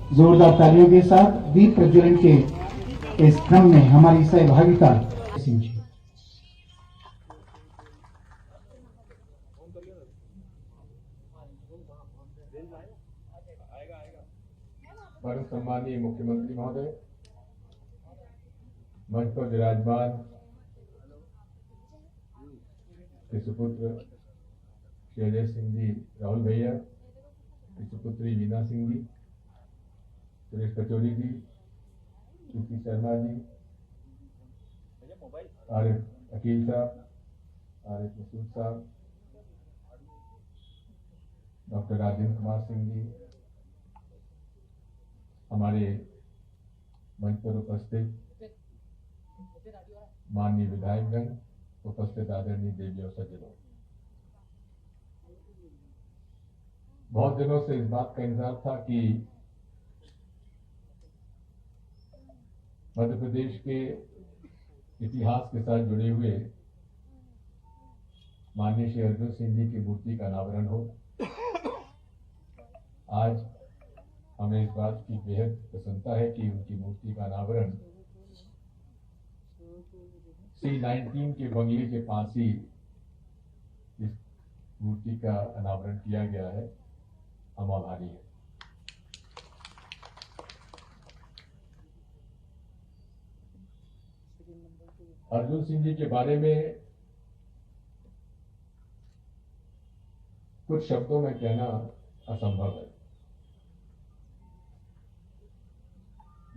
जोरदार तालियों के साथ दीप प्रज्वलन के इस क्रम में हमारी सहभागिता सिंह जी। परम सम्मानीय मुख्यमंत्री महोदय, मंच पर विराजमान के सुपुत्र श्री अजय सिंह जी, राहुल भैया की सुपुत्री वीना सिंह जी, सुरेश कचौरी जी, कीर्ति शर्मा जी, आरिफ अकील साहब, आरिफ मसूद साहब, डॉक्टर राजेंद्र कुमार सिंह जी, हमारे मंच पर उपस्थित माननीय विधायकगण, उपस्थित आदरणीय देवी और सज्जनों, बहुत दिनों से इस बात का इंतजार था कि मध्य प्रदेश के इतिहास के साथ जुड़े हुए माननीय श्री अर्जुन सिंह जी की मूर्ति का अनावरण हो। आज हमें इस बात की बेहद प्रसन्नता है कि उनकी मूर्ति का अनावरण C19 के बंगले के पास ही इस मूर्ति का अनावरण किया गया है। हम आभारी हैं। अर्जुन सिंह जी के बारे में कुछ शब्दों में कहना असंभव है।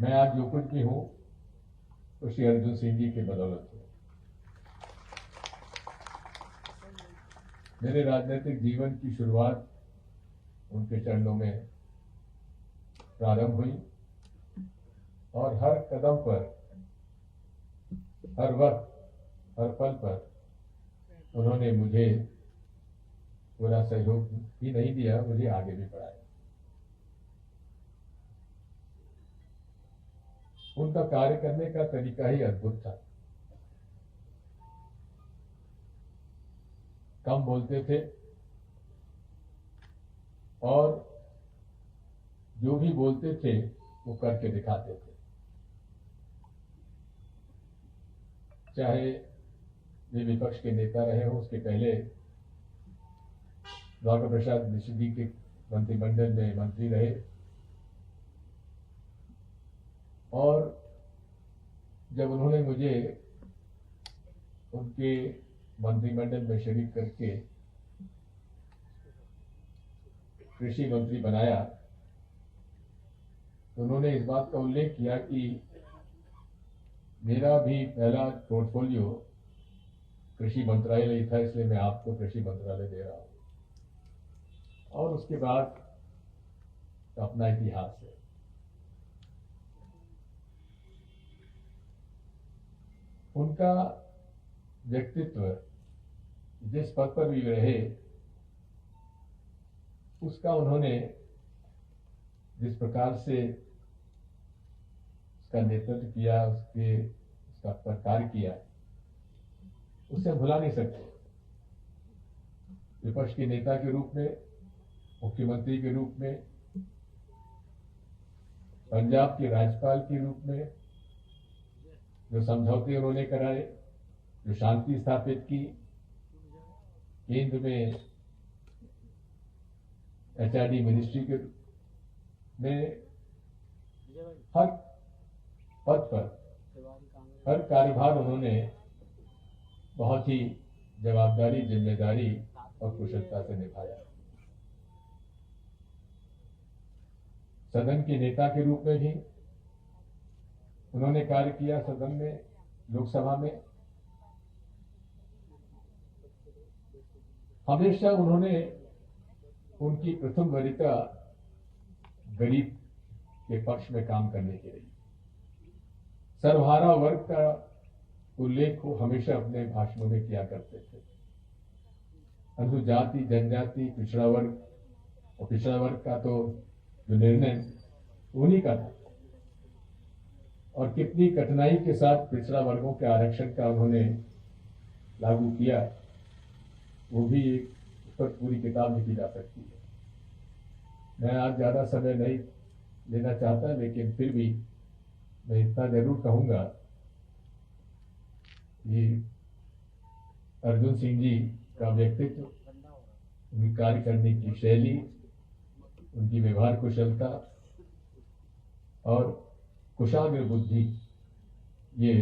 मैं आज जो कुछ भी हूं तो श्री अर्जुन सिंह जी के बदौलत हूं। मेरे राजनीतिक जीवन की शुरुआत उनके चरणों में प्रारंभ हुई और हर कदम पर, हर वक्त, हर पल पर उन्होंने मुझे पूरा सहयोग ही नहीं दिया, मुझे आगे भी बढ़ाया। उनका कार्य करने का तरीका ही अद्भुत था। कम बोलते थे और जो भी बोलते थे वो करके दिखाते थे। चाहे वे विपक्ष के नेता रहे हो, उसके पहले डॉक्टर प्रसाद मिश्र जी के मंत्रिमंडल में मंत्री रहे और जब उन्होंने मुझे उनके मंत्रिमंडल में शरीक करके कृषि मंत्री बनाया तो उन्होंने इस बात का उल्लेख किया कि मेरा भी पहला पोर्टफोलियो कृषि मंत्रालय था, इसलिए मैं आपको कृषि मंत्रालय दे रहा हूं। और उसके बाद अपना इतिहास है। उनका व्यक्तित्व जिस पद पर भी रहे, उसका उन्होंने जिस प्रकार से उसका नेतृत्व किया, उसका प्रकार किया, उसे भुला नहीं सकते। विपक्ष के नेता के रूप में, मुख्यमंत्री के रूप में, पंजाब के राज्यपाल के रूप में जो समझौते उन्होंने कराए, जो शांति स्थापित की, केंद्र में HRD मिनिस्ट्री के में हर पद पर, हर कार्यभार उन्होंने बहुत ही जवाबदारी, जिम्मेदारी और कुशलता से निभाया। सदन के नेता के रूप में भी उन्होंने कार्य किया। सदन में, लोकसभा में हमेशा उन्होंने, उनकी प्रथम वरीयता गरीब के पक्ष में काम करने की रही। सर्वहारा वर्ग का उल्लेख वो हमेशा अपने भाषणों में किया करते थे। अनुसूचित जनजाति, पिछड़ा वर्ग, और पिछड़ा वर्ग का तो जो निर्णय उन्हीं का था और कितनी कठिनाई के साथ पिछड़ा वर्गों के आरक्षण का उन्होंने लागू किया, वो भी एक उस पर पूरी किताब लिखी जा सकती है। मैं आज ज्यादा समय नहीं लेना चाहता, लेकिन फिर भी मैं इतना जरूर कहूंगा कि अर्जुन सिंह जी का व्यक्तित्व, उनकी कार्य करने की शैली, उनकी व्यवहार कुशलता और कुशाग्र बुद्धि ये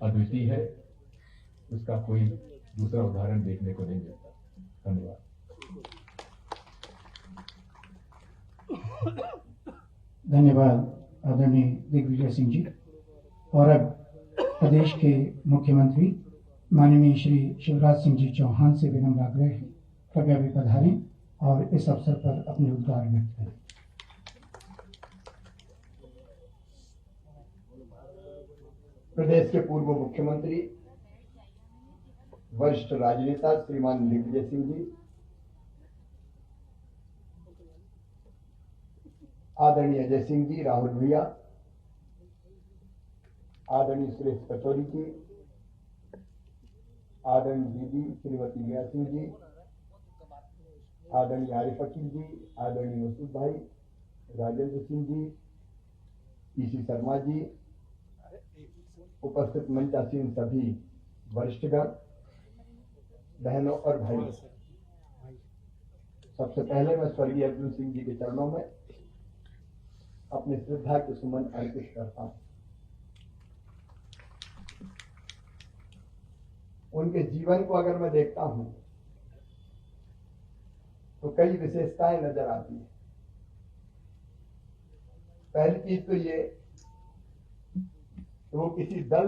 अद्वितीय है। उसका कोई दूसरा उदाहरण देखने को नहीं मिलता। धन्यवाद। धन्यवाद आदरणीय दिग्विजय सिंह जी। और अब प्रदेश के मुख्यमंत्री माननीय श्री शिवराज सिंह जी चौहान से विनम्र आग्रह है, कृपया भी पधारें और इस अवसर पर अपने उद्गार व्यक्त करें। प्रदेश के पूर्व मुख्यमंत्री वरिष्ठ राजनेता श्रीमान दिग्विजय सिंह जी, आदरणीय अजय सिंह जी, राहुल भैया, आदरणीय सुरेश पचौरी जी, आदरणीय दीदी श्रीमती लिया सिंह जी, आदरणीय आरिफ अकील जी, आदरणीय मसूद भाई, राजेंद्र सिंह जी, पीसी शर्मा जी, उपस्थित मंचासीन सभी वरिष्ठगण, बहनों और भाइयों, सबसे पहले मैं स्वर्गीय अर्जुन सिंह जी के चरणों में अपने श्रद्धा के सुमन अर्पित करता हूं। उनके जीवन को अगर मैं देखता हूं तो कई विशेषताएं नजर आती है। पहली चीज तो ये, वो किसी दल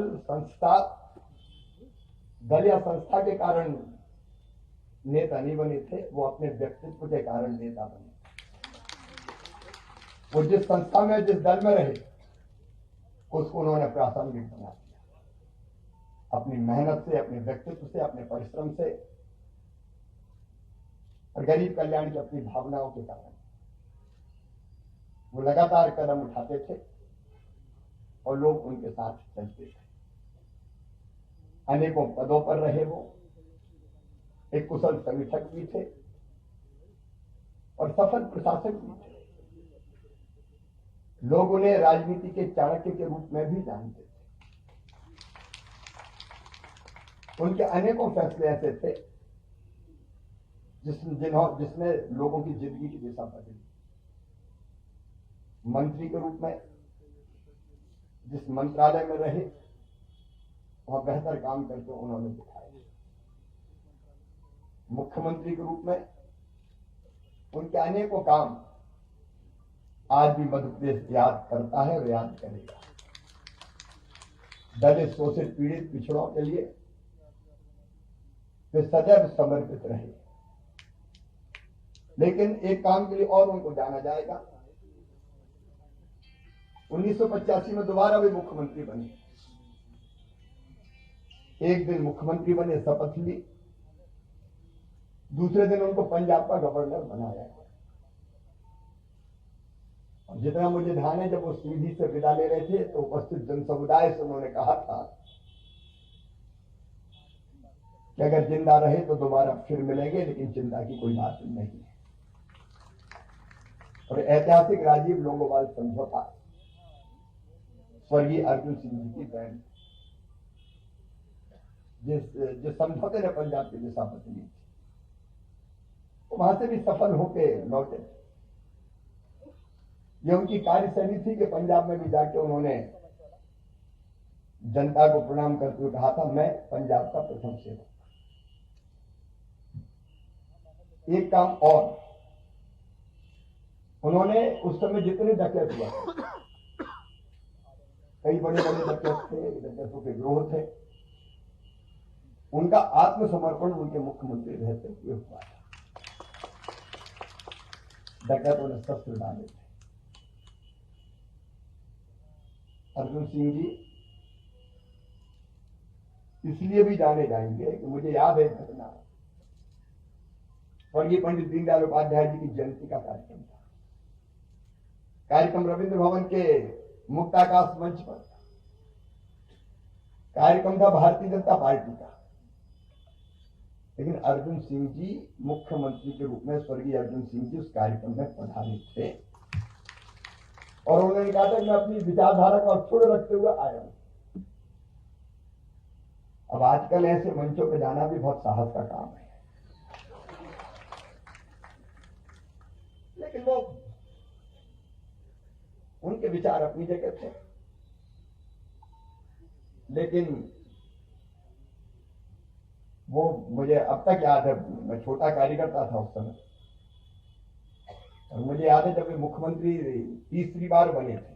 या संस्था के कारण नेता नहीं बने थे, वो अपने व्यक्तित्व के कारण नेता बने। वो जिस संस्था में, जिस दल में रहे, उसको उन्होंने प्रासंगिक बना दिया अपनी मेहनत से, अपने व्यक्तित्व से, अपने परिश्रम से और गरीब कल्याण की अपनी भावनाओं के कारण। वो लगातार कदम उठाते थे और लोग उनके साथ चलते थे। अनेकों पदों पर रहे वो, एक कुशल संगठक भी थे और सफल प्रशासक भी थे। लोग उन्हें राजनीति के चाणक्य के रूप में भी जानते थे। उनके अनेकों फैसले ऐसे थे जिसने लोगों की जिंदगी की दिशा बदली। मंत्री के रूप में जिस मंत्रालय में रहे, वहां बेहतर काम करके उन्होंने दिखाया। मुख्यमंत्री के रूप में उनके अनेकों काम आज भी मध्य प्रदेश याद करता है और याद करेगा। दलित, शोषित, पीड़ित, पिछड़ों के लिए वे सदैव समर्पित रहे। लेकिन एक काम के लिए और उनको जाना जाएगा। 1985 में दोबारा वे मुख्यमंत्री बने। एक दिन मुख्यमंत्री बने, शपथ ली, दूसरे दिन उनको पंजाब का गवर्नर बनाया। और जितना मुझे ध्यान है, जब वो सीधी से विदा ले रहे थे तो उपस्थित जन समुदाय से उन्होंने कहा था कि अगर जिंदा रहे तो दोबारा फिर मिलेंगे, लेकिन चिंता की कोई बात नहीं है। और ऐतिहासिक राजीव लोंगोवाल समझौता स्वर्गीय अर्जुन सिंह जी की देन, जिस समझौते ने पंजाब की दिशा बदली थी, वहां से भी सफल होके लौटे। ये उनकी कार्यशैली थी कि पंजाब में भी जाके उन्होंने जनता को प्रणाम करते हुए कहा था, मैं पंजाब का प्रथम सेवक। एक काम और, उन्होंने उस समय जितने डकैत हुआ, कई बड़े बड़े डकैत थे, डकैतों के गिरोह थे, उनका आत्मसमर्पण उनके मुख्यमंत्री रहते हुए हुआ था। डकैतों ने शस्त्र डाले थे। अर्जुन सिंह जी इसलिए भी जाने जाएंगे कि मुझे याद है घटना, स्वर्गीय पंडित दीनदयाल उपाध्याय जी की जयंती का कार्यक्रम था। कार्यक्रम रविंद्र भवन के मुक्ताकाश मंच पर था। कार्यक्रम था भारतीय जनता पार्टी का, लेकिन अर्जुन सिंह जी मुख्यमंत्री के रूप में, स्वर्गीय अर्जुन सिंह जी उस कार्यक्रम में पधारे थे। और उन्होंने कहा था कि मैं अपनी विचारधारा को अक्षुण्ण रखते हुए आया हूं। अब आजकल ऐसे मंचों पे जाना भी बहुत साहस का काम है, लेकिन वो उनके विचार अपनी जगह थे। लेकिन वो मुझे अब तक याद है, मैं छोटा कार्यकर्ता था उस समय, और मुझे याद है जब वे मुख्यमंत्री तीसरी बार बने थे,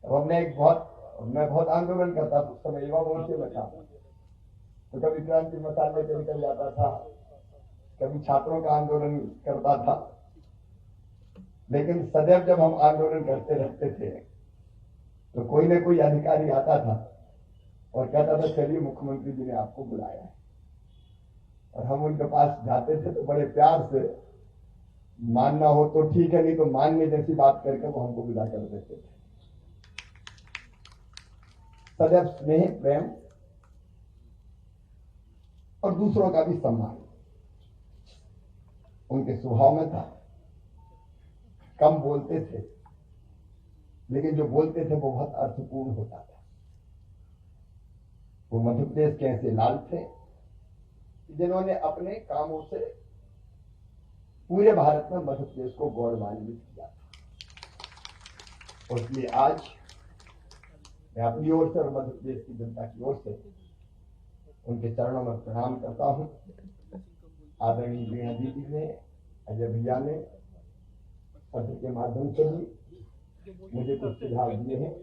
तब मैं बहुत आंदोलन करता था। उस समय युवा मोर्चे में था, तो कभी क्रांति मसाले पे निकल जाता था, कभी छात्रों का आंदोलन करता था। लेकिन सदैव जब हम आंदोलन करते रहते थे तो कोई न कोई अधिकारी आता था और कहता था चलिए मुख्यमंत्री जी ने आपको बुलाया है, और हम उनके पास जाते थे तो बड़े प्यार से, मानना हो तो ठीक है, नहीं तो मानने जैसी बात करके वो हमको विदा कर देते थे। सदैव स्नेह, प्रेम और दूसरों का भी सम्मान उनके स्वभाव में था। कम बोलते थे, लेकिन जो बोलते थे वो बहुत अर्थपूर्ण होता था। वो मध्य प्रदेश के ऐसे लाल थे जिन्होंने अपने कामों से पूरे भारत में मध्य प्रदेश को गौरवान्वित किया था। और इसलिए आज मैं अपनी ओर से और मध्य प्रदेश की जनता की ओर से उनके चरणों में प्रणाम करता हूं। आदरणीय वीणा दीदी ने, अजय भैया ने पत्र के माध्यम से भी मुझे कुछ सुझाव दिए हैं।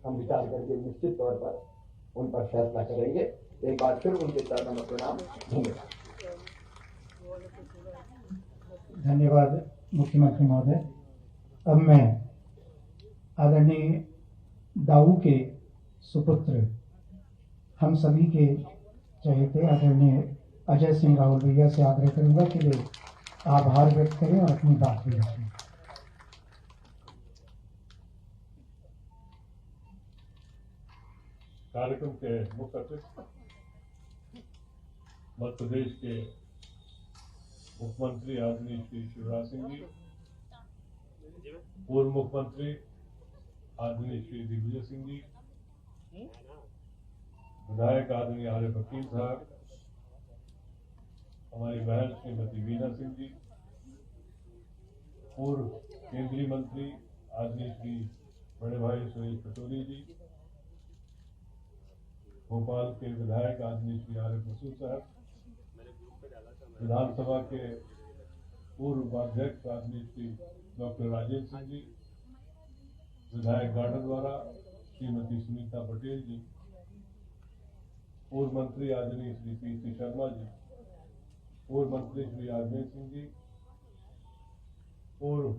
हम विचार करके निश्चित तौर पर उन पर फैसला करेंगे। एक बार फिर उनके चरणों में प्रणाम। धन्यवाद। धन्यवाद मुख्यमंत्री महोदय। अब मैं आदरणीय दाऊ के सुपुत्र, हम सभी के चहेते आदरणीय अजय सिंह राहुल भैया से आग्रह करूंगा कि वे आभार व्यक्त करें और अपनी बात भी रखें। कार्यक्रम के मुख्य अतिथि मध्य प्रदेश के मुख्यमंत्री आदरणीय श्री शिवराज सिंह जी, पूर्व मुख्यमंत्री आदरणीय श्री दिग्विजय सिंह जी, विधायक आदरणीय आरिफ अकील साहब, हमारी बहन श्रीमती वीणा सिंह जी, पूर्व केंद्रीय मंत्री आदरणीय श्री बड़े भाई सुरेश पटोरी जी, भोपाल के विधायक आदरणीय श्री आरिफ मसूद साहब, विधानसभा के पूर्व उपाध्यक्ष आदरणीय श्री डॉक्टर राजेंद्र सिंह जी, विधायक गाड़रवाड़ा श्रीमती सुनीता पटेल जी, पूर्व मंत्री आदरणीय श्री पी शर्मा जी, पूर्व मंत्री श्री आजमेर सिंह जी, पूर्व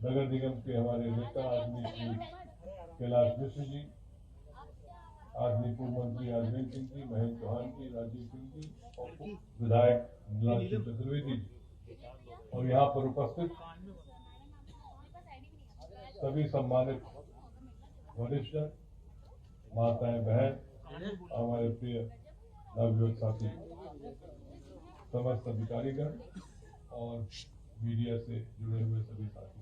नगर निगम के हमारे नेता आदरणीय श्री कैलाश मिश्र जी, आदरणीय पूर्व मंत्री आजमेर सिंह जी, महेंद्र चौहान जी, राजीव सिंह जी और विधायक नीलांशु चतुर्वेदी जी, और यहाँ पर उपस्थित सभी सम्मानित वरिष्ठ माताएं, बहन, हमारे प्रिय नवयुवक साथी, समस्त अधिकारीगण और मीडिया से जुड़े हुए सभी साथी,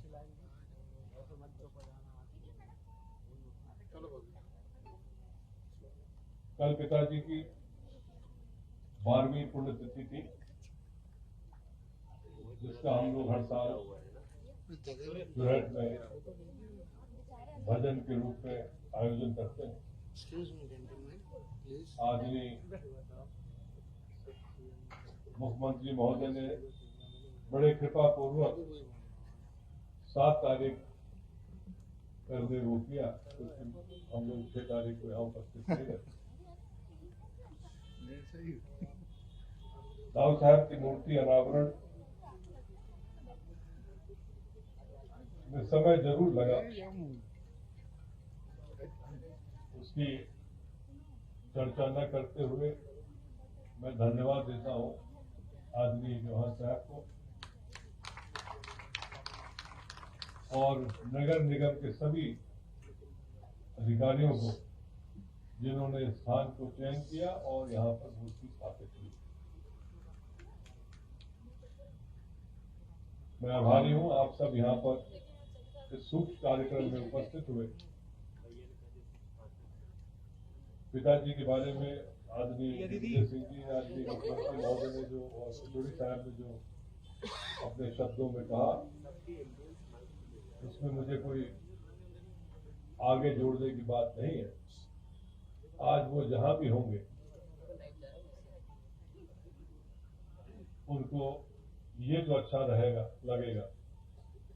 कल पिताजी की 12वीं पुण्यतिथि थी, जिसका हम लोग हर साल सुरत में भजन के रूप में आयोजन करते हैं। आदरणीय मुख्यमंत्री महोदय ने बड़े कृपा पूर्वक 7 तारीख करने वो किया, हम लोग 6 तारीख को यहाँ उपस्थित थे। दाऊ साहब की मूर्ति अनावरण में समय जरूर लगा, उसकी चर्चा न करते हुए मैं धन्यवाद देता हूं आदरणीय चौहान साहब को और नगर निगम के सभी अधिकारियों को, जिन्होंने इस स्थान को चयन किया और यहाँ पर मूर्ति स्थापित की। मैं आभारी हूं आप सब यहाँ पर इस सूक्ष्म कार्यक्रम में उपस्थित हुए। पिताजी के बारे में आदरणीय विजय सिंह जी, आदरणीय मुख्यमंत्री महोदय ने जो और सिद्धूरी साहब ने जो अपने शब्दों में कहा, उसमें मुझे कोई आगे जोड़ने की बात नहीं है। आज वो जहां भी होंगे उनको ये तो अच्छा लगेगा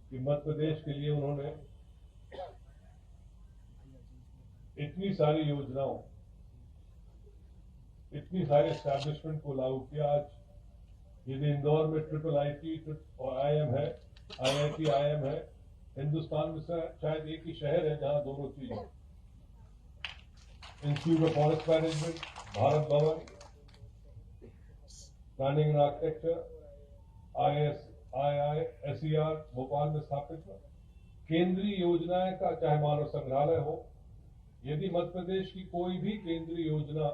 कि मध्य प्रदेश के लिए उन्होंने इतनी सारी योजनाओं, इतनी सारे एस्टैब्लिशमेंट को लागू किया। आज यदि इंदौर में ट्रिपल आईटी और IIM है, IIT IIM है, हिंदुस्तान में शायद एक ही शहर है जहां दोनों चीजें, institute of forest management, Bharat Bhavan, planning and architecture, SER Bhopal में स्थापित हुआ। केंद्रीय योजनाएं का चाहे मानव संग्रहालय हो, यदि मध्य प्रदेश की कोई भी केंद्रीय योजना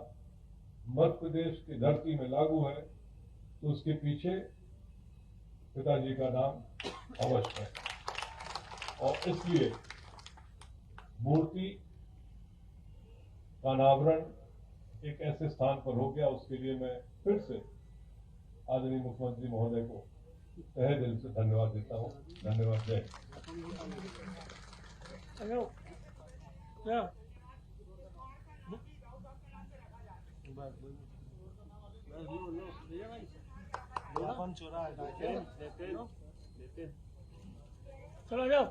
मध्य प्रदेश की धरती में लागू है तो उसके पीछे पिताजी का नाम अवश्य है। और इसलिए मूर्ति का अनावरण एक ऐसे स्थान पर हो गया, उसके लिए मैं फिर से आदरणीय मुख्यमंत्री महोदय को तहे दिल से धन्यवाद देता हूँ। धन्यवाद। जय चलो जाओ।